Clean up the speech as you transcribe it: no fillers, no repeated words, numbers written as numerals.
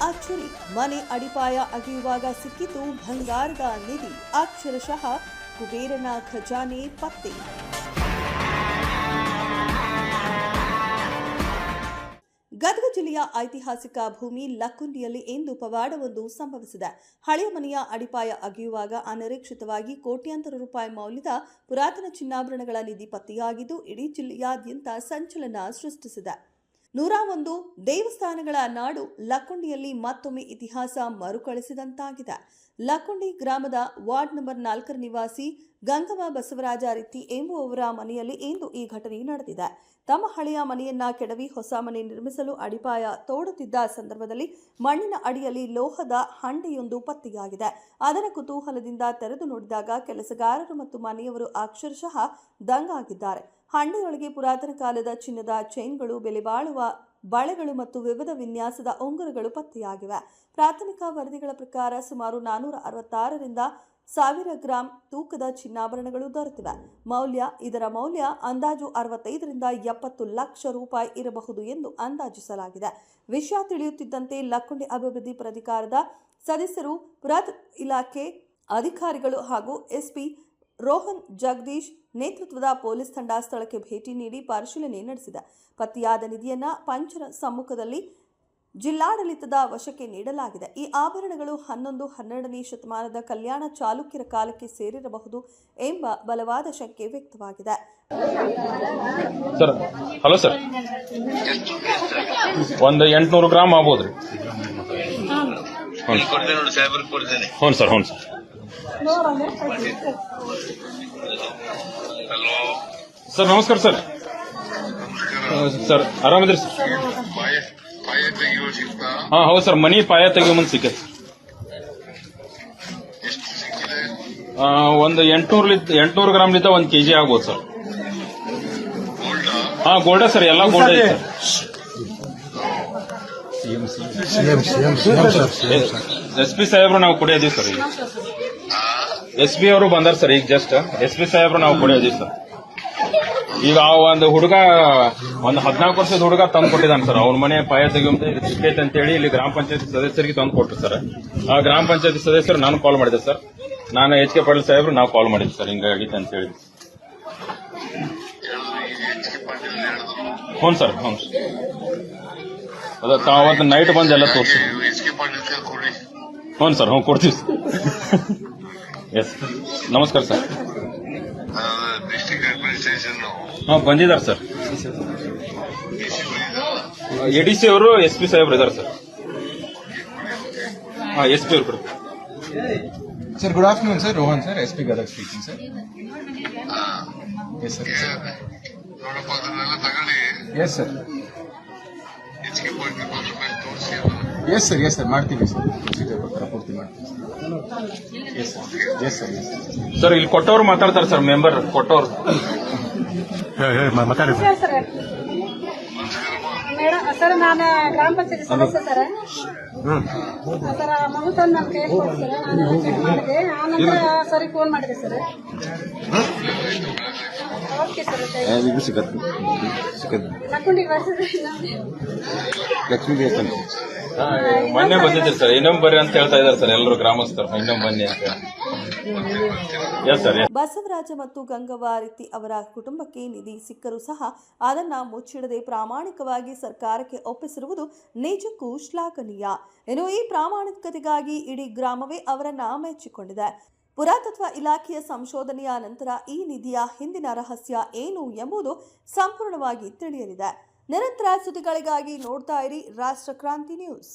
ಅಚ್ಚರಿ, ಮನೆ ಅಡಿಪಾಯ ಅಗೆಯುವಾಗ ಸಿಕ್ಕಿತು ಬಂಗಾರದ ನಿಧಿ, ಅಕ್ಷರಶಃ ಕುಬೇರನ ಖಜಾನೆ ಪತ್ತೆ. ಗದಗ ಜಿಲ್ಲೆಯ ಐತಿಹಾಸಿಕ ಭೂಮಿ ಲಕ್ಕುಂಡಿಯಲ್ಲಿ ಇಂದು ಪವಾಡವೊಂದು ಸಂಭವಿಸಿದೆ. ಹಳೆಯ ಮನೆಯ ಅಡಿಪಾಯ ಅಗೆಯುವಾಗ ಅನಿರೀಕ್ಷಿತವಾಗಿ ಕೋಟ್ಯಾಂತರ ರೂಪಾಯಿ ಮೌಲ್ಯದ ಪುರಾತನ ಚಿನ್ನಾಭರಣಗಳ ನಿಧಿ ಪತ್ತೆಯಾಗಿದ್ದು ಇಡೀ ಜಿಲ್ಲೆಯಾದ್ಯಂತ ಸಂಚಲನ ಸೃಷ್ಟಿಸಿದೆ. 101 ದೇವಸ್ಥಾನಗಳ ನಾಡು ಲಕ್ಕುಂಡಿಯಲ್ಲಿ ಮತ್ತೊಮ್ಮೆ ಇತಿಹಾಸ ಮರುಕಳಿಸಿದಂತಾಗಿದೆ. ಲಕ್ಕುಂಡಿ ಗ್ರಾಮದ ವಾರ್ಡ್ ನಂಬರ್ 4 ನಿವಾಸಿ ಗಂಗವ್ವ ಬಸವರಾಜ ರಿತ್ತಿ ಎಂಬುವವರ ಮನೆಯಲ್ಲಿ ಇಂದು ಈ ಘಟನೆ ನಡೆದಿದೆ. ತಮ್ಮ ಹಳೆಯ ಮನೆಯನ್ನ ಕೆಡವಿ ಹೊಸ ಮನೆ ನಿರ್ಮಿಸಲು ಅಡಿಪಾಯ ತೋಡುತ್ತಿದ್ದ ಸಂದರ್ಭದಲ್ಲಿ ಮಣ್ಣಿನ ಅಡಿಯಲ್ಲಿ ಲೋಹದ ಹಂಡೆಯೊಂದು ಪತ್ತೆಯಾಗಿದೆ. ಅದರ ಕುತೂಹಲದಿಂದ ತೆರೆದು ನೋಡಿದಾಗ ಕೆಲಸಗಾರರು ಮತ್ತು ಮನೆಯವರು ಅಕ್ಷರಶಃ ದಂಗಾಗಿದ್ದಾರೆ. ಹಂಡೆಯೊಳಗೆ ಪುರಾತನ ಕಾಲದ ಚಿನ್ನದ ಚೈನ್ಗಳು, ಬೆಲೆ ಬಾಳುವ ಬಳೆಗಳು ಮತ್ತು ವಿವಿಧ ವಿನ್ಯಾಸದ ಉಂಗುರಗಳು ಪತ್ತೆಯಾಗಿವೆ. ಪ್ರಾಥಮಿಕ ವರದಿಗಳ ಪ್ರಕಾರ ಸುಮಾರು 466ರಿಂದ 1000 ಗ್ರಾಂ ತೂಕದ ಚಿನ್ನಾಭರಣಗಳು ದೊರೆತಿವೆ. ಇದರ ಮೌಲ್ಯ ಅಂದಾಜು 65ರಿಂದ 70 ಲಕ್ಷ ರೂಪಾಯಿ ಇರಬಹುದು ಎಂದು ಅಂದಾಜಿಸಲಾಗಿದೆ. ವಿಷಯ ತಿಳಿಯುತ್ತಿದ್ದಂತೆ ಲಕ್ಕುಂಡಿ ಅಭಿವೃದ್ಧಿ ಪ್ರಾಧಿಕಾರದ ಸದಸ್ಯರು, ಪುರಾತತ್ವ ಇಲಾಖೆ ಅಧಿಕಾರಿಗಳು ಹಾಗೂ ಎಸ್ಪಿ ರೋಹನ್ ಜಗದೀಶ್ ನೇತೃತ್ವದ ಪೊಲೀಸ್ ತಂಡ ಸ್ಥಳಕ್ಕೆ ಭೇಟಿ ನೀಡಿ ಪರಿಶೀಲನೆ ನಡೆಸಿದೆ. ಪತ್ತೆಯಾದ ನಿಧಿಯನ್ನು ಪಂಚರ ಸಮ್ಮುಖದಲ್ಲಿ ಜಿಲ್ಲಾಡಳಿತದ ವಶಕ್ಕೆ ನೀಡಲಾಗಿದೆ. ಈ ಆಭರಣಗಳು 11-12ನೇ ಶತಮಾನದ ಕಲ್ಯಾಣ ಚಾಲುಕ್ಯರ ಕಾಲಕ್ಕೆ ಸೇರಿರಬಹುದು ಎಂಬ ಬಲವಾದ ಶಂಕೆ ವ್ಯಕ್ತವಾಗಿದೆ. ಸರ್, ಹಲೋ ಸರ್, ಒಂದು 800 ಗ್ರಾಮ್ ಆಗ್ಬೋದ್ರಿ? ಹ್ಞೂ ಸರ್, ಹ್ಞೂ ಸರ್. ಸರ್ ನಮಸ್ಕಾರ ಸರ್. ಸರ್ ಆರಾಮಿದ್ರಿ ಸರ್? ಹಾ ಹೌದು ಸರ್, ಮನಿ ಪಾಯ ತೆಗಿಯೋ ಮುಂದೆ ಸಿಕ್ಕೈತೆ. ಒಂದು 800 ಗ್ರಾಮ್ಲಿದ್ದ 1 kg ಆಗ್ಬೋದು ಸರ್. ಹಾ ಗೋಲ್ಡ ಸರ್, ಎಲ್ಲ ಗೋಲ್ಡ್ ಐತೆ ಸರ್. SP ಸಾಹೇಬ್ರು ನಾವು ಕುಡಿಯೋದೀವಿ ಸರ್. ಈಗ SP ಅವರು ಬಂದಾರ ಸರ್, ಈಗ ಜಸ್ಟ್ SP ಸಾಹೇಬ್ರು ನಾವು ಕುಡಿಯೋದೀವಿ ಸರ್. ಈಗ ಒಂದು ಹುಡುಗ, ಒಂದು 14 ವರ್ಷದ ಹುಡುಗ ತಂದು ಕೊಟ್ಟಿದ್ದಾನೆ ಸರ್. ಅವ್ರ ಮನೆ ಪಾಯ ತೆಗೆಯುವಂತ ಸಿಕ್ಕೈತೆ ಅಂತೇಳಿ ಇಲ್ಲಿ ಗ್ರಾಮ ಪಂಚಾಯತಿ ಸದಸ್ಯರಿಗೆ ತಂದು ಕೊಟ್ಟರು ಸರ್. ಆ ಗ್ರಾಮ ಪಂಚಾಯತಿ ಸದಸ್ಯರು ನಾನು ಕಾಲ್ ಮಾಡಿದೆ ಸರ್. ನಾನು HK ಪಾಟೀಲ್ ಸಾಹೇಬ್ರು ನಾವು ಕಾಲ್ ಮಾಡಿದ್ವಿ ಸರ್, ಹಿಂಗಾಗಿತ್ತು ಅಂತ ಹೇಳಿ. ಹ್ಞೂ ಸರ್, ಹ್ಞೂ ಅದ ಅವತ್ತು ನೈಟ್ ಬಂದು ಎಲ್ಲ ತೋರಿಸಿ. ಹ್ಞೂ ಸರ್, ಹ್ಞೂ ಕೊಡ್ತೀವಿ ಸರ್. ಎಸ್, ನಮಸ್ಕಾರ ಸರ್. ಹಾಂ ಬಂದಿದ್ದಾರೆ ಸರ್. ADC ಅವರು SP ಸಾಹೇಬ್ರು ಇದ್ದಾರೆ ಸರ್. ಹಾಂ SP ಅವರು ಕೊಡ್ತಾರೆ sir. Good afternoon sir, Rohan sir, SP Gadag speaking sir. Yes sir. Yes sir. Yes sir, yes sir, ಮಾಡ್ತೀವಿ ಸರ್. ಪ್ರೊಸೀಜರ್ ಪ್ರಕಾರ ಪೂರ್ತಿ ಮಾಡ್ತೀವಿ sir. Yes sir, yes sir, yes sir. ಇಲ್ಲಿ ಕೊಟ್ಟವ್ರು ಮಾತಾಡ್ತಾರೆ ಸರ್, ಮೆಂಬರ್ ಕೊಟ್ಟವ್ರು ಮಾತಾಡಿ ಸರ್. ನಾನು ಗ್ರಾಮ ಪಂಚಾಯತಿ ಸದಸ್ಯ ಸರ್. ಸರ್ ಮಗು ತಂದು ನನ್ನ ಕೈ ಕೊಟ್ಟು ಸರ್, ನಾನು ಚೆಕ್ ಮಾಡಿದೆ. ಆನಂತರ ಸರಿ ಫೋನ್ ಮಾಡಿದೆ ಸರ್. ಓಕೆ ಸರ್, ಲಕ್ಕುಂಡಿಗೆ ಮೊನ್ನೆ ಬಂದಿದ್ದೀರಿ ಸರ್. ಇನ್ನೊಮ್ಮೆ ಬರ್ರಿ ಅಂತ ಹೇಳ್ತಾ ಇದ್ದಾರೆ ಸರ್ ಎಲ್ಲರೂ ಗ್ರಾಮಸ್ಥರು, ಇನ್ನೊಮ್ಮೆ ಬನ್ನಿ ಅಂತ. ಬಸವರಾಜ ಮತ್ತು ಗಂಗವ್ವ ರಿತ್ತಿ ಅವರ ಕುಟುಂಬಕ್ಕೆ ನಿಧಿ ಸಿಕ್ಕರೂ ಸಹ ಅದನ್ನ ಮುಚ್ಚಿಡದೆ ಪ್ರಾಮಾಣಿಕವಾಗಿ ಸರ್ಕಾರಕ್ಕೆ ಒಪ್ಪಿಸಿರುವುದು ನಿಜಕ್ಕೂ ಶ್ಲಾಘನೀಯ. ಇನ್ನು ಈ ಪ್ರಾಮಾಣಿಕತೆಗಾಗಿ ಇಡೀ ಗ್ರಾಮವೇ ಅವರನ್ನ ಮೆಚ್ಚಿಕೊಂಡಿದೆ. ಪುರಾತತ್ವ ಇಲಾಖೆಯ ಸಂಶೋಧನೆಯ ನಂತರ ಈ ನಿಧಿಯ ಹಿಂದಿನ ರಹಸ್ಯ ಏನು ಎಂಬುದು ಸಂಪೂರ್ಣವಾಗಿ ತಿಳಿಯಲಿದೆ. ನಿರಂತರ ಸುದ್ದಿಗಳಿಗಾಗಿ ನೋಡ್ತಾ ಇರಿ ರಾಷ್ಟ್ರಕ್ರಾಂತಿ ನ್ಯೂಸ್.